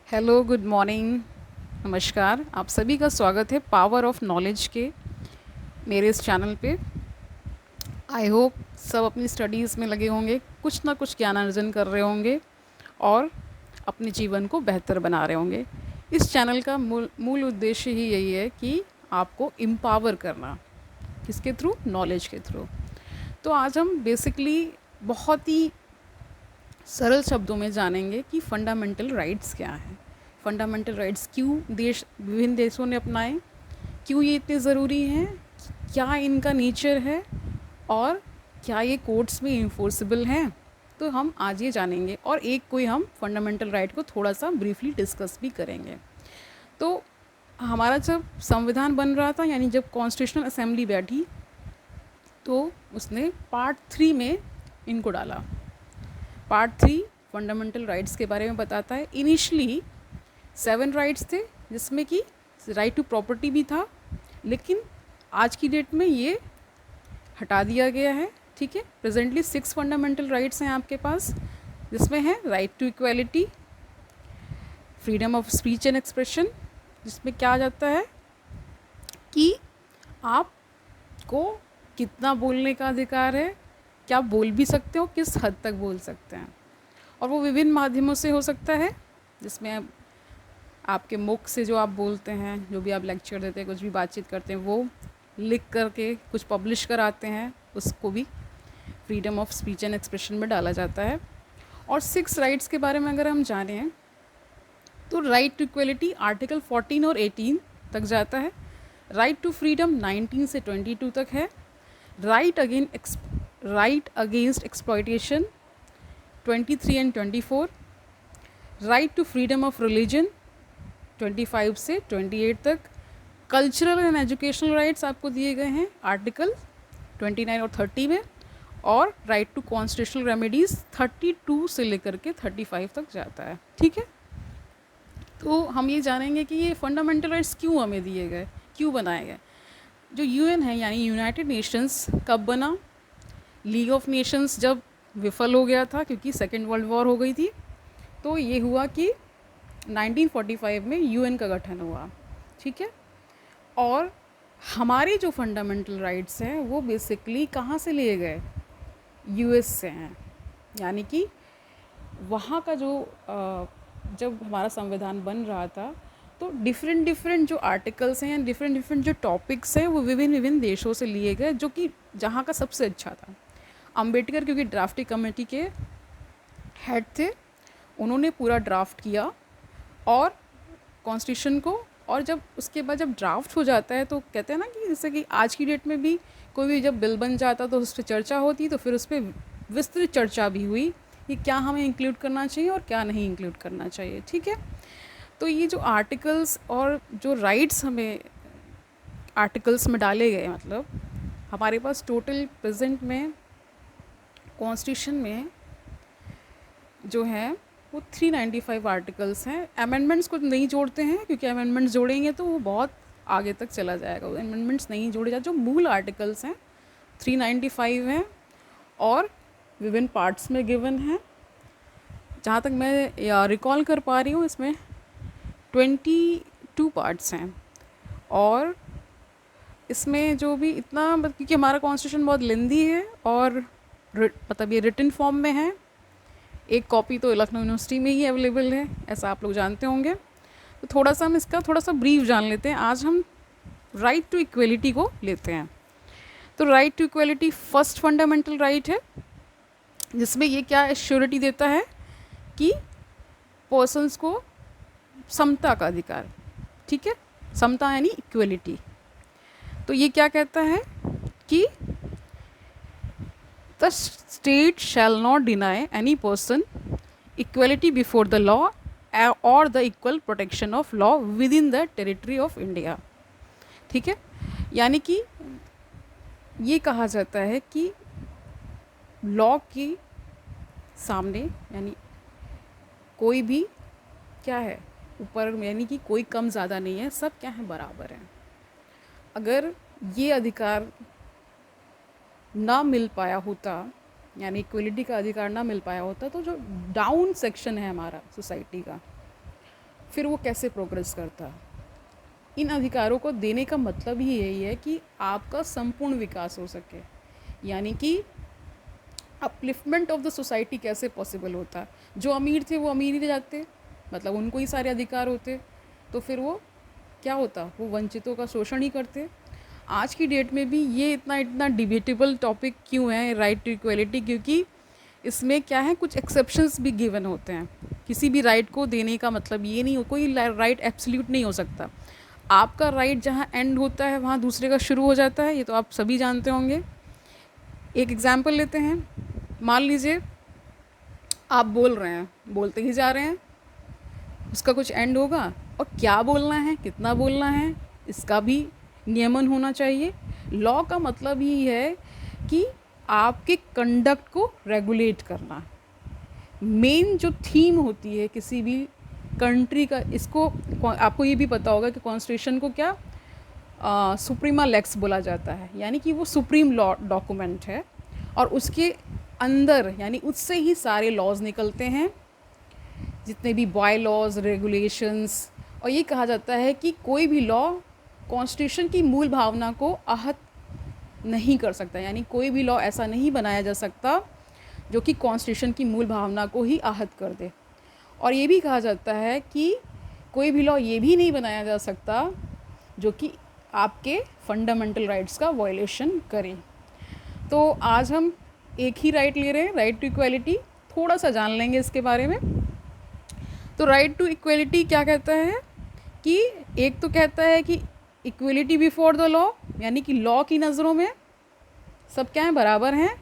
Hello, good morning, नमस्कार। आप सभी का स्वागत है पावर ऑफ नॉलेज के मेरे इस चैनल पे। आई होप सब अपनी स्टडीज़ में लगे होंगे, कुछ ना कुछ ज्ञान अर्जन कर रहे होंगे और अपने जीवन को बेहतर बना रहे होंगे। इस चैनल का मूल मूल उद्देश्य ही यही है कि आपको एम्पावर करना। किसके थ्रू? नॉलेज के थ्रू। तो आज हम बेसिकली बहुत ही सरल शब्दों में जानेंगे कि फंडामेंटल राइट्स क्या हैं। फंडामेंटल राइट्स क्यों विभिन्न देशों ने अपनाए, क्यों ये इतने ज़रूरी हैं, क्या इनका नेचर है और क्या ये कोर्ट्स में इन्फोर्सेबल हैं। तो हम आज ये जानेंगे और एक कोई हम फंडामेंटल राइट को थोड़ा सा ब्रीफली डिस्कस भी करेंगे। तो हमारा जब संविधान बन रहा था, यानी जब कॉन्स्टिट्यूशनल असेंबली बैठी, तो उसने पार्ट 3 में इनको डाला। पार्ट 3 फंडामेंटल राइट्स के बारे में बताता है। इनिशली 7 राइट्स थे, जिसमें कि राइट टू प्रॉपर्टी भी था, लेकिन आज की डेट में ये हटा दिया गया है। ठीक है, प्रेजेंटली 6 फंडामेंटल राइट्स हैं आपके पास, जिसमें है right to equality, freedom of speech and expression, जिसमें क्या आ जाता है कि आपको कितना बोलने का अधिकार है, क्या बोल भी सकते हो, किस हद तक बोल सकते हैं, और वो विभिन्न माध्यमों से हो सकता है, जिसमें आपके मुख से जो आप बोलते हैं, जो भी आप लेक्चर देते हैं, कुछ भी बातचीत करते हैं, वो लिख करके कुछ पब्लिश कराते हैं, उसको भी freedom of speech and expression में डाला जाता है। और 6 राइट्स के बारे में अगर हम जानें तो राइट टू इक्वलिटी आर्टिकल 14 और 18 तक जाता है। राइट टू फ्रीडम 19 से 22 तक है। Right against exploitation 23 and 24। Right to freedom of religion 25 से 28 तक। कल्चरल एंड एजुकेशनल राइट्स आपको दिए गए हैं आर्टिकल 29 और 30 में। और राइट टू कॉन्स्टिट्यूशनल रेमेडीज़ 32 से लेकर के 35 तक जाता है। ठीक है, तो हम ये जानेंगे कि ये फंडामेंटल राइट्स क्यों हमें दिए गए, क्यों बनाए गए। जो यूएन है, यानी यूनाइटेड नेशंस, कब बना? लीग ऑफ नेशंस जब विफल हो गया था, क्योंकि सेकेंड वर्ल्ड वॉर हो गई थी, तो ये हुआ कि 1945 में यूएन का गठन हुआ। ठीक है, और हमारे जो फंडामेंटल राइट्स हैं वो बेसिकली कहाँ से लिए गए? यूएस से हैं। यानी कि वहाँ का जो जब हमारा संविधान बन रहा था, तो डिफरेंट जो आर्टिकल्स हैं, डिफरेंट जो टॉपिक्स हैं, वो विभिन्न विभिन्न देशों से लिए गए, जो कि जहाँ का सबसे अच्छा था। अंबेडकर क्योंकि ड्राफ्टिंग कमेटी के हेड थे, उन्होंने पूरा ड्राफ्ट किया और कॉन्स्टिट्यूशन को। और जब उसके बाद जब ड्राफ्ट हो जाता है, तो कहते हैं ना कि जैसे कि आज की डेट में भी कोई भी जब बिल बन जाता तो उस पर चर्चा होती, तो फिर उस पर विस्तृत चर्चा भी हुई कि क्या हमें इंक्लूड करना चाहिए और क्या नहीं इंक्लूड करना चाहिए। ठीक है, तो ये जो आर्टिकल्स और जो राइट्स हमें आर्टिकल्स में डाले गए, मतलब हमारे पास टोटल प्रेजेंट में कॉन्स्टिट्यूशन में जो है वो 395 आर्टिकल्स हैं। अमेंडमेंट्स को नहीं जोड़ते हैं, क्योंकि अमेंडमेंट्स जोड़ेंगे तो वो बहुत आगे तक चला जाएगा। अमेंडमेंट्स नहीं जोड़े जाते। जो मूल आर्टिकल्स हैं 395 हैं और विभिन्न पार्ट्स में गिवन हैं। जहाँ तक मैं रिकॉल कर पा रही हूँ, इसमें 22 पार्ट्स हैं। और इसमें जो भी इतना, क्योंकि हमारा कॉन्स्टिट्यूशन बहुत लेंदी है और मतलब ये रिटन फॉर्म में है, एक कॉपी तो लखनऊ यूनिवर्सिटी में ही अवेलेबल है, ऐसा आप लोग जानते होंगे। तो थोड़ा सा हम इसका थोड़ा सा ब्रीफ जान लेते हैं। आज हम राइट टू इक्वलिटी को लेते हैं। तो right to equality first fundamental right है, जिसमें ये क्या एश्योरिटी देता है कि पर्सन्स को समता का अधिकार। ठीक है, समता यानी इक्वलिटी। तो ये क्या कहता है कि the state shall not deny any person equality before the law और the equal protection of law within the territory of India. ठीक है, यानी कि ये कहा जाता है कि लॉ के सामने, यानी कोई भी क्या है ऊपर, यानी कि कोई कम ज़्यादा नहीं है, सब क्या है, बराबर हैं। अगर ये अधिकार ना मिल पाया होता, यानी इक्वलिटी का अधिकार ना मिल पाया होता, तो जो डाउन सेक्शन है हमारा सोसाइटी का, फिर वो कैसे प्रोग्रेस करता है। इन अधिकारों को देने का मतलब ही यही है कि आपका संपूर्ण विकास हो सके, यानी कि अपलिफ्टमेंट ऑफ द सोसाइटी कैसे पॉसिबल होता है। जो अमीर थे वो अमीर ही रह जाते, मतलब उनको ही सारे अधिकार होते, तो फिर वो क्या होता, वो वंचितों का शोषण ही करते। आज की डेट में भी ये इतना इतना डिबेटेबल टॉपिक क्यों है राइट टू इक्वलिटी, क्योंकि इसमें क्या है, कुछ एक्सेप्शंस भी गिवन होते हैं। किसी भी राइट को देने का मतलब ये नहीं हो, कोई राइट एब्सोल्यूट नहीं हो सकता। आपका राइट जहाँ एंड होता है वहाँ दूसरे का शुरू हो जाता है, ये तो आप सभी जानते होंगे। एक एग्जाम्पल लेते हैं, मान लीजिए आप बोल रहे हैं, बोलते ही जा रहे हैं, उसका कुछ एंड होगा, और क्या बोलना है, कितना बोलना है, इसका भी नियमन होना चाहिए। लॉ का मतलब ही है कि आपके कंडक्ट को रेगुलेट करना। मेन जो थीम होती है किसी भी कंट्री का, इसको आपको ये भी पता होगा कि कॉन्स्टिट्यूशन को क्या सुप्रीमा लेक्स बोला जाता है, यानी कि वो सुप्रीम लॉ डॉक्यूमेंट है, और उसके अंदर यानी उससे ही सारे लॉज निकलते हैं, जितने भी बाय लॉज, रेगुलेशंस। और ये कहा जाता है कि कोई भी लॉ कॉन्स्टिट्यूशन की मूल भावना को आहत नहीं कर सकता, यानी कोई भी लॉ ऐसा नहीं बनाया जा सकता जो कि कॉन्स्टिट्यूशन की मूल भावना को ही आहत कर दे। और ये भी कहा जाता है कि कोई भी लॉ ये भी नहीं बनाया जा सकता जो कि आपके फंडामेंटल राइट्स का वायलेशन करे। तो आज हम एक ही राइट ले रहे हैं, राइट टू इक्वलिटी, थोड़ा सा जान लेंगे इसके बारे में। तो राइट टू इक्वलिटी क्या कहता है कि एक तो कहता है कि इक्वलिटी बिफोर द लॉ, यानी कि लॉ की नज़रों में सब क्या हैं, बराबर हैं,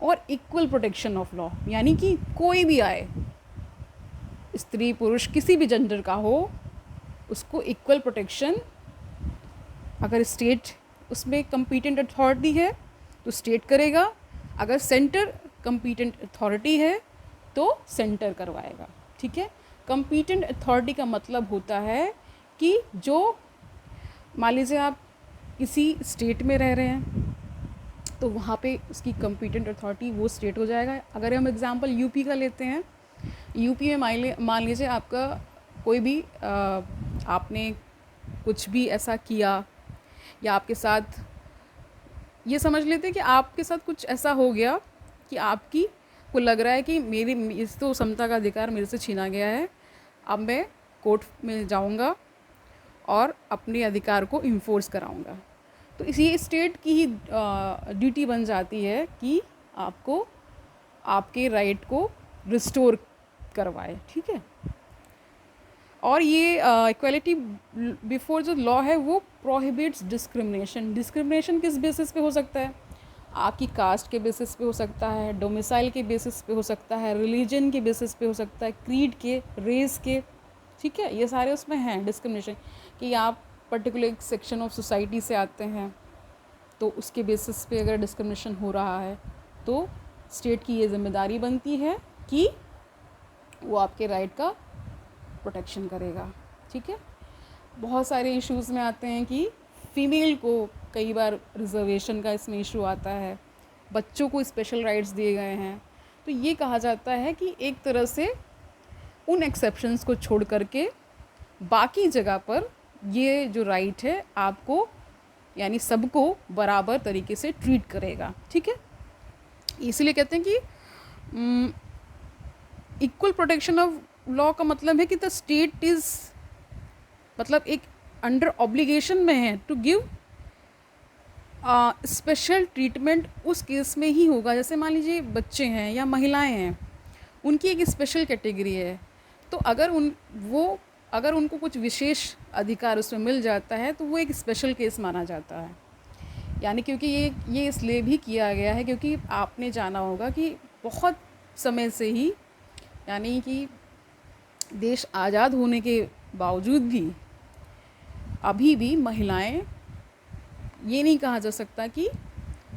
और इक्वल प्रोटेक्शन ऑफ लॉ, यानी कि कोई भी आए, स्त्री पुरुष किसी भी जेंडर का हो, उसको इक्वल प्रोटेक्शन, अगर स्टेट उसमें कंपीटेंट अथॉरिटी है तो स्टेट करेगा, अगर सेंटर कंपीटेंट अथॉरिटी है तो सेंटर करवाएगा। ठीक है, कंपीटेंट अथॉरिटी का मतलब होता है कि जो, मान लीजिए आप किसी स्टेट में रह रहे हैं तो वहाँ पे उसकी कंपीटेंट अथॉरिटी वो स्टेट हो जाएगा। अगर हम एग्जांपल यूपी का लेते हैं, यूपी में मान लीजिए आपका कोई भी आपने कुछ भी ऐसा किया, या आपके साथ ये समझ लेते हैं कि आपके साथ कुछ ऐसा हो गया कि आपकी को लग रहा है कि मेरी इस तो समता का अधिकार मेरे से छीना गया है, अब मैं कोर्ट में जाऊंगा और अपने अधिकार को इन्फोर्स कराऊंगा। तो इसी स्टेट की ही ड्यूटी बन जाती है कि आपको आपके राइट को रिस्टोर करवाए। ठीक है, और ये इक्वलिटी बिफोर जो लॉ है वो प्रोहिबिट्स डिस्क्रिमिनेशन। डिस्क्रिमिनेशन किस बेसिस पे हो सकता है, आपकी कास्ट के बेसिस पे हो सकता है, डोमिसाइल के बेसिस पे हो सकता है, रिलीजन के बेसिस पे हो सकता है, क्रीड के, रेस के। ठीक है, ये सारे उसमें हैं डिस्क्रिमिनेशन, कि आप पर्टिकुलर सेक्शन ऑफ सोसाइटी से आते हैं तो उसके बेसिस पे अगर डिस्क्रिमिनेशन हो रहा है तो स्टेट की ये जिम्मेदारी बनती है कि वो आपके राइट का प्रोटेक्शन करेगा। ठीक है, बहुत सारे इश्यूज़ में आते हैं कि फ़ीमेल को कई बार रिजर्वेशन का इसमें इशू आता है, बच्चों को स्पेशल राइट्स दिए गए हैं। तो ये कहा जाता है कि एक तरह से उन एक्सेप्शंस को छोड़ करके बाकी जगह पर ये जो राइट है आपको, यानी सबको बराबर तरीके से ट्रीट करेगा। ठीक है, इसलिए कहते हैं कि इक्वल प्रोटेक्शन ऑफ लॉ का मतलब है कि द स्टेट इज़, मतलब एक अंडर ऑब्लिगेशन में है टू गिव स्पेशल ट्रीटमेंट उस केस में ही होगा। जैसे मान लीजिए बच्चे हैं या महिलाएं हैं, उनकी एक स्पेशल कैटेगरी है, तो अगर उनको कुछ विशेष अधिकार उसमें मिल जाता है तो वो एक स्पेशल केस माना जाता है। यानी क्योंकि ये इसलिए भी किया गया है क्योंकि आपने जाना होगा कि बहुत समय से ही, यानी कि देश आज़ाद होने के बावजूद भी अभी भी महिलाएं, ये नहीं कहा जा सकता कि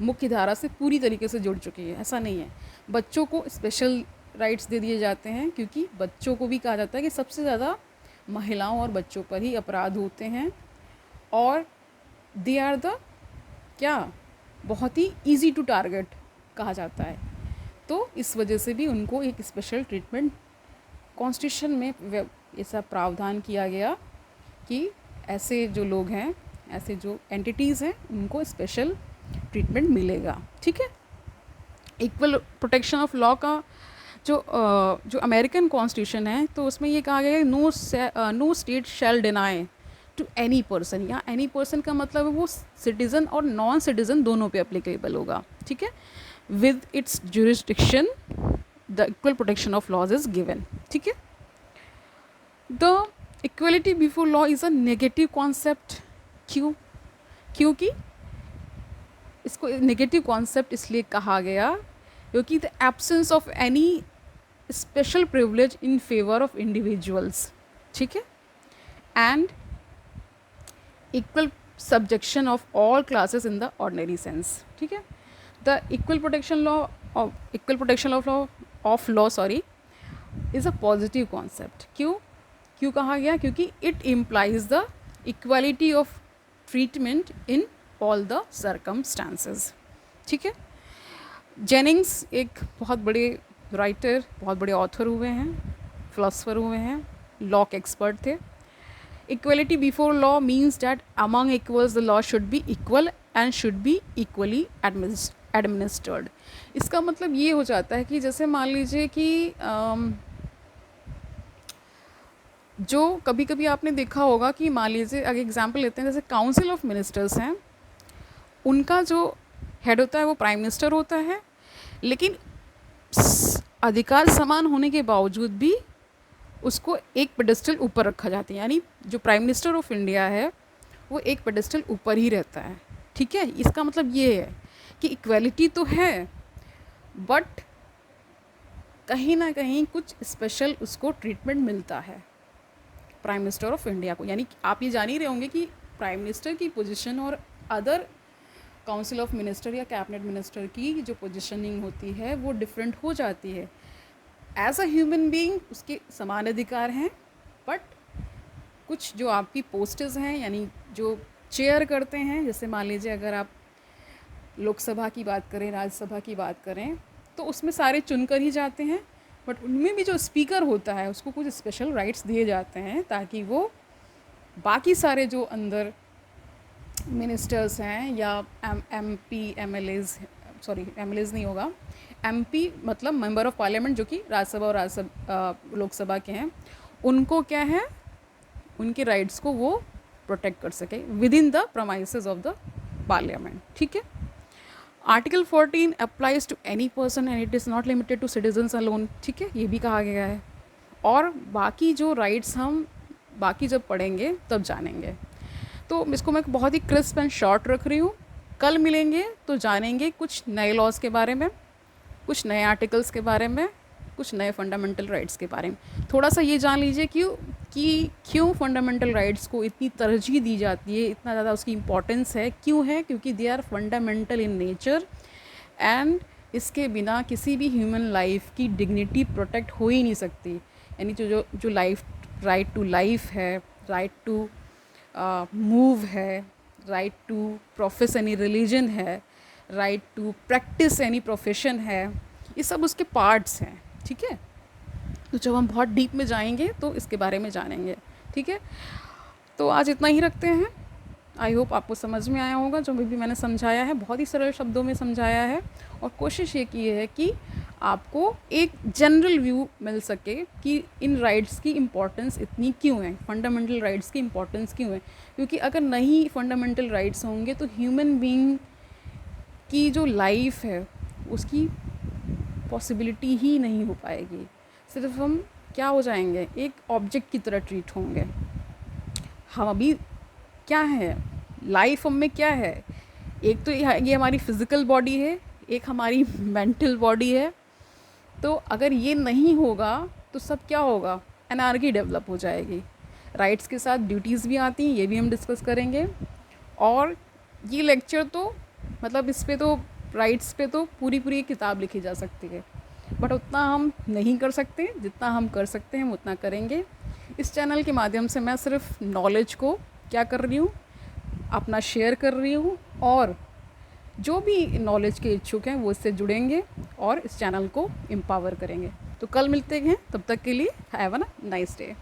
मुख्य धारा से पूरी तरीके से जुड़ चुकी है, ऐसा नहीं है। बच्चों को स्पेशल राइट्स दे दिए जाते हैं क्योंकि बच्चों को भी कहा जाता है कि सबसे ज़्यादा महिलाओं और बच्चों पर ही अपराध होते हैं, और दे आर द क्या, बहुत ही ईजी टू टारगेट कहा जाता है। तो इस वजह से भी उनको एक स्पेशल ट्रीटमेंट कॉन्स्टिट्यूशन में ऐसा प्रावधान किया गया कि ऐसे जो लोग हैं, ऐसे जो एंटिटीज़ हैं, उनको स्पेशल ट्रीटमेंट मिलेगा। ठीक है। इक्वल प्रोटेक्शन ऑफ लॉ का जो अमेरिकन कॉन्स्टिट्यूशन है, तो उसमें ये कहा गया है no state shall deny to any person. यहाँ एनी पर्सन का मतलब है वो सिटीज़न और नॉन सिटीज़न दोनों पे अप्लीकेबल होगा। ठीक है। With its jurisdiction the equal protection of laws is given. ठीक है। The equality before law is a negative concept. क्योंकि इसको नेगेटिव कॉन्सेप्ट इसलिए कहा गया क्योंकि the absence of any special privilege in favour of individuals. ठीक है। And equal subjection of all classes in the ordinary sense. ठीक है। The equal protection of law is a positive concept. क्यों कहा गया? क्योंकि it implies the equality of treatment in all the circumstances. ठीक है। जेनिंग्स एक बहुत बड़े राइटर, बहुत बड़े ऑथर हुए हैं, फिलोसफर हुए हैं, लॉ के एक्सपर्ट थे। Equality before law means that among equals the law should be equal and should be equally administered. इसका मतलब ये हो जाता है कि जैसे मान लीजिए कि जो कभी कभी आपने देखा होगा कि मान लीजिए अगर एग्जांपल लेते हैं, जैसे काउंसिल ऑफ मिनिस्टर्स हैं, उनका जो हेड होता है वो प्राइम मिनिस्टर होता है, लेकिन अधिकार समान होने के बावजूद भी उसको एक पेडेस्टल ऊपर रखा जाता है। यानी जो प्राइम मिनिस्टर ऑफ इंडिया है वो एक पेडेस्टल ऊपर ही रहता है। ठीक है। इसका मतलब ये है कि इक्वलिटी तो है, बट कहीं ना कहीं कुछ स्पेशल उसको ट्रीटमेंट मिलता है प्राइम मिनिस्टर ऑफ इंडिया को। यानी आप ये जान ही रहे होंगे कि प्राइम मिनिस्टर की पोजीशन और अदर काउंसिल ऑफ मिनिस्टर या कैबिनेट मिनिस्टर की जो पोजीशनिंग होती है वो डिफरेंट हो जाती है। एज अ ह्यूमन बीइंग उसके समान अधिकार हैं, बट कुछ जो आपकी पोस्ट्स हैं, यानी जो चेयर करते हैं, जैसे मान लीजिए अगर आप लोकसभा की बात करें, राज्यसभा की बात करें, तो उसमें सारे चुनकर ही जाते हैं, बट उनमें भी जो स्पीकर होता है उसको कुछ स्पेशल राइट्स दिए जाते हैं ताकि वो बाकी सारे जो अंदर मिनिस्टर्स हैं या एमएलएज नहीं होगा, एमपी मतलब मेंबर ऑफ पार्लियामेंट, जो कि राज्यसभा और लोकसभा के हैं, उनको क्या है, उनके राइट्स को वो प्रोटेक्ट कर सके within the premises of the parliament. ठीक है। Article 14 applies to any person and it is not limited to citizens alone. ठीक है, ये भी कहा गया है। और बाकी जो राइट्स हम बाकी जब पढ़ेंगे तब जानेंगे। तो इसको मैं बहुत ही क्रिस्प एंड शॉर्ट रख रही हूँ। कल मिलेंगे तो जानेंगे कुछ नए लॉज के बारे में, कुछ नए आर्टिकल्स के बारे में, कुछ नए फंडामेंटल राइट्स के बारे में। थोड़ा सा ये जान लीजिए क्यों फंडामेंटल राइट्स को इतनी तरजीह दी जाती है, इतना ज़्यादा उसकी इम्पोर्टेंस है। क्यों है? क्योंकि they are fundamental in nature and इसके बिना किसी भी ह्यूमन लाइफ की डिग्निटी प्रोटेक्ट हो ही नहीं सकती। यानी जो लाइफ, राइट टू लाइफ है, राइट टू मूव है, right to profess any religion है, right to practise any profession है, ये सब उसके पार्ट्स हैं। ठीक है। तो जब हम बहुत डीप में जाएंगे तो इसके बारे में जानेंगे। ठीक है। तो आज इतना ही रखते हैं। आई होप आपको समझ में आया होगा जो भी मैंने समझाया है, बहुत ही सरल शब्दों में समझाया है, और कोशिश ये की है कि आपको एक जनरल व्यू मिल सके कि इन राइट्स की इम्पोर्टेंस इतनी क्यों है, फंडामेंटल राइट्स की इम्पोर्टेंस क्यों है। क्योंकि अगर नहीं फंडामेंटल राइट्स होंगे तो ह्यूमन बीइंग की जो लाइफ है उसकी पॉसिबिलिटी ही नहीं हो पाएगी। सिर्फ हम क्या हो जाएंगे, एक ऑब्जेक्ट की तरह ट्रीट होंगे। हम अभी क्या है, लाइफ हम में क्या है, एक तो ये हमारी फिज़िकल बॉडी है, एक हमारी मेंटल बॉडी है। तो अगर ये नहीं होगा तो सब क्या होगा, एनार्की डेवलप हो जाएगी। राइट्स के साथ ड्यूटीज़ भी आती हैं, ये भी हम डिस्कस करेंगे। और ये लेक्चर तो मतलब इस पे तो राइट्स पे तो पूरी किताब लिखी जा सकती है, बट उतना हम नहीं कर सकते। जितना हम कर सकते हैं हम उतना करेंगे। इस चैनल के माध्यम से मैं सिर्फ नॉलेज को क्या कर रही हूँ, अपना शेयर कर रही हूँ, और जो भी नॉलेज के इच्छुक हैं वो इससे जुड़ेंगे और इस चैनल को एम्पावर करेंगे। तो कल मिलते हैं, तब तक के लिए हैव अ नाइस डे।